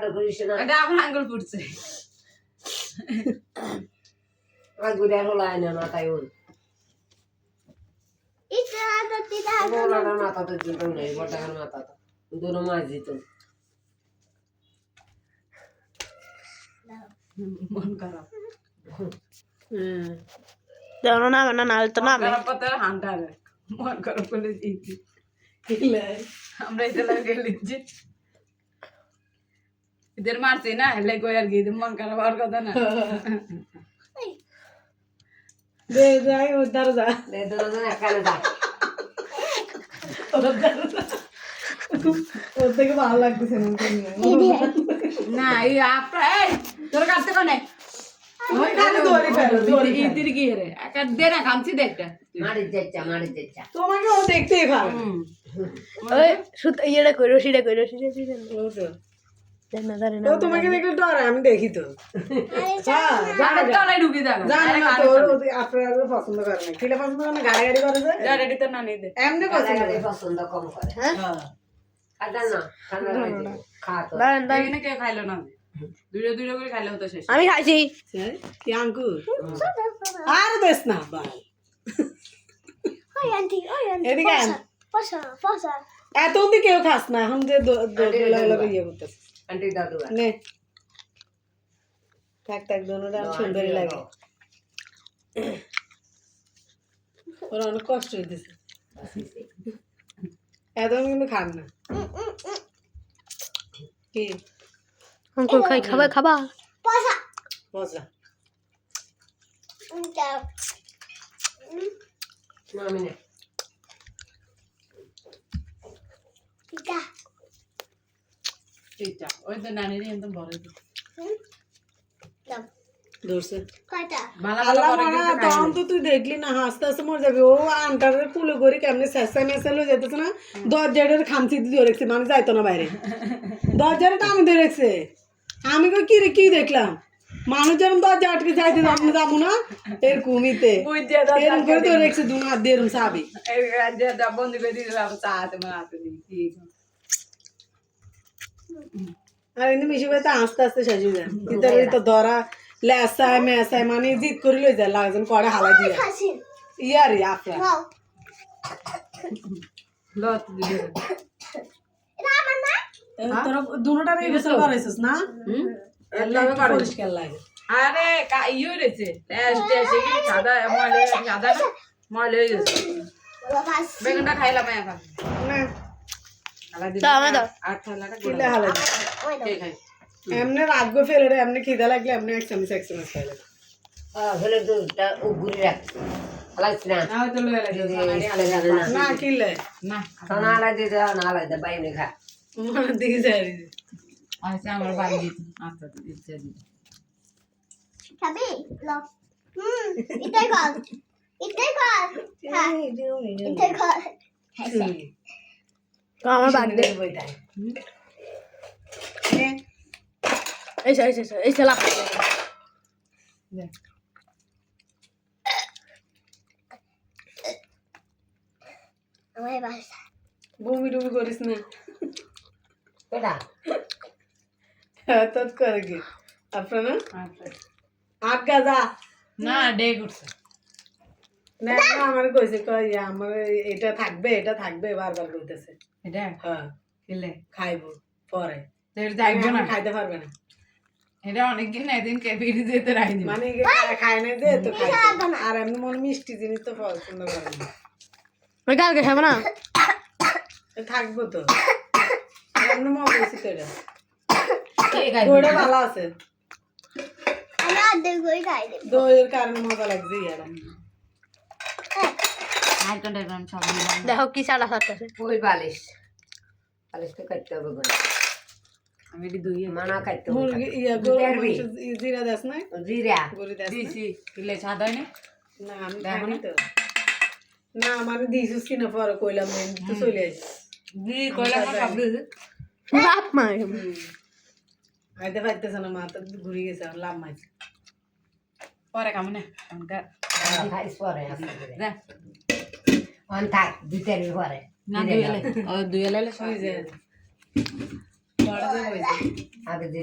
এটা আমার আঙ্গুল ফুটছে আগুরে হলাই না মাথায় ওই বড়ার মাথা তো জুটো নেই বড়ার মাথা তো দুনো মাছ দিত মন খারাপ জানো না মানে নাল তো না খারাপ কথা হান্টার মন খারাপ করে দিয়েছি আমরা এটা লাগে লিখছি इधर मारते ना ले कोई यार गीत मन कर बाहर का था ना दे जाए उधर जा दे दो ना काले जा उधर के बाहर लगते से ना ये आप তোর কাছে কোনে ওই কানে দৌড়ে ফেলো ইদির কি রে একটা দে না খামছি দেখটা মারি যাচ্ছা তোমাকে ও দেখতেই ভালো ওই সুত ইয়েটা কই রশিটা না জানি না ও তোমাকে দেখলে ডরে আমি দেখি তো হ্যাঁ জানে তলায় ঢুকে যাবে জানি না তো আপনারা পছন্দ করে না কিলে পছন্দ করে না গাড়ি করে যে গাড়ি তো না নেই দে এমনি পছন্দ করে পছন্দ কম করে হ্যাঁ খাদা না খা তো এখানে কে খাইলো না দুইটা করে খাইলে হতো শেষ আমি খাইছি কি আঙ্কুর আর দেশ না ভাই এদিকে আন এত অব্দি কেউ খাস না এখন যে দোলা ইয়ে করতেছে আন্টি দাদু নে থাক দোনোটা সুন্দরই লাগে ওর অনেক কষ্ট হইতেছে এত কিন্তু খান না কি অঙ্কুর খাবা মজা মামি নে চিটা ওই তো নানির একদম বড় ধরছে ভালো আল্লাহ মারা তখন তো তুই দেখলি না হাসতে হাসতে মরে যাবি ও আন্টারের কুলো করে কেমনি চেষ্টা মেসাল হয়ে যেতেছে না দরজাটার খামচি দিয়ে রেখেছে মানে যাইতো না বাইরে দরজাটা টানি দিয়ে রেখেছে আমি কি দেখলাম মানুষ যেরকম দরজা আটকে যাইতে যাবো না এরকমিতে এরকম করে তো রেখেছে দু হাত দিয়ে এরকম চাবি বন্ধু করে দিয়ে দিলাম চাতে মাতে দিই আর কিন্তু মিশি ভাই তো আস্তে আস্তে শেষ হয়ে যায় ভিতরে তো ধরা লেসায় মেসায় মানে জিদ করে লই যায় লাগজন করে হালা দিয়ে ইয়ারি আপনার লত দিবে তোরা দুটোটার এই বছর করেছিস না পরিষ্কার লাগে আরে ইয়ে রয়েছে সাদা সাদা ময়লা হয়ে গেছে বেগুনটা খাইলাম এখন কিলে হালা এমনি রাখবো ফেলে রে এমনি খিদা লাগলে এমনি এক চামচ খাইলে ফেলে দুটা উগুরি রাখ লাগছে না না কিলে না সোনা আলাই দিতে না আলাই দে বাইরে খা মানে দিকে যাই আচ্ছা আমার বাড়ি দিত আচ্ছা ইচ্ছা দিত খাবি লো এটাই কর হ্যাঁ এটাই কর আমার বার্থডে এই লাভ আমার বাসা বমি টুমি করিস না কেডা তৎ করে কি আপনার আট গাজা না ডে করছে না আমার কইছে কই আমার এটা থাকবে বারবার কইতেছে এটা হ্যাঁ খেলে খাইবো পরে এটা যাইবো না খাইতে পারবে না এটা অনেকদিন না এদিন কেবিরি যেতে রাখি মানে খায় না যে তো খাই আর এমনি মনে মিষ্টি জিনিস তো পছন্দ করে না ওই কালকে খাবো না থাকবো তো এমনি মজা হয়েছে তো এটা কে খাইবে দইটা ভালো আছে আমরা দই খাই দেব দইয়ের কারণে মজা লাগছে ইয়ারা আইটন টাইপন সব দেখো কি সাড়া সাতটাছে ওই বালিশ তো কাটতে হবে গো আমি এটি দুই মানা কাটতে হবে মুরগি ইয়া গরু জিরা দাস না জিরা গরু দাস দিছি কিলে সাদা হয় না না আমি খাইনি তো না আমার দিছিস কিনা পরে কইলাম তো চলে আসি দি কইলা না সব দিছি বাপ মা আইতে পারতেছ না মা তো ঘুরে গেছে লাভ মাইছে পরে কাম না আমকা খাইস পরে যা অন থাক দুইটার পরে না দুই এলে সব হয়ে যায় বড় যে হয়েছে আগে যে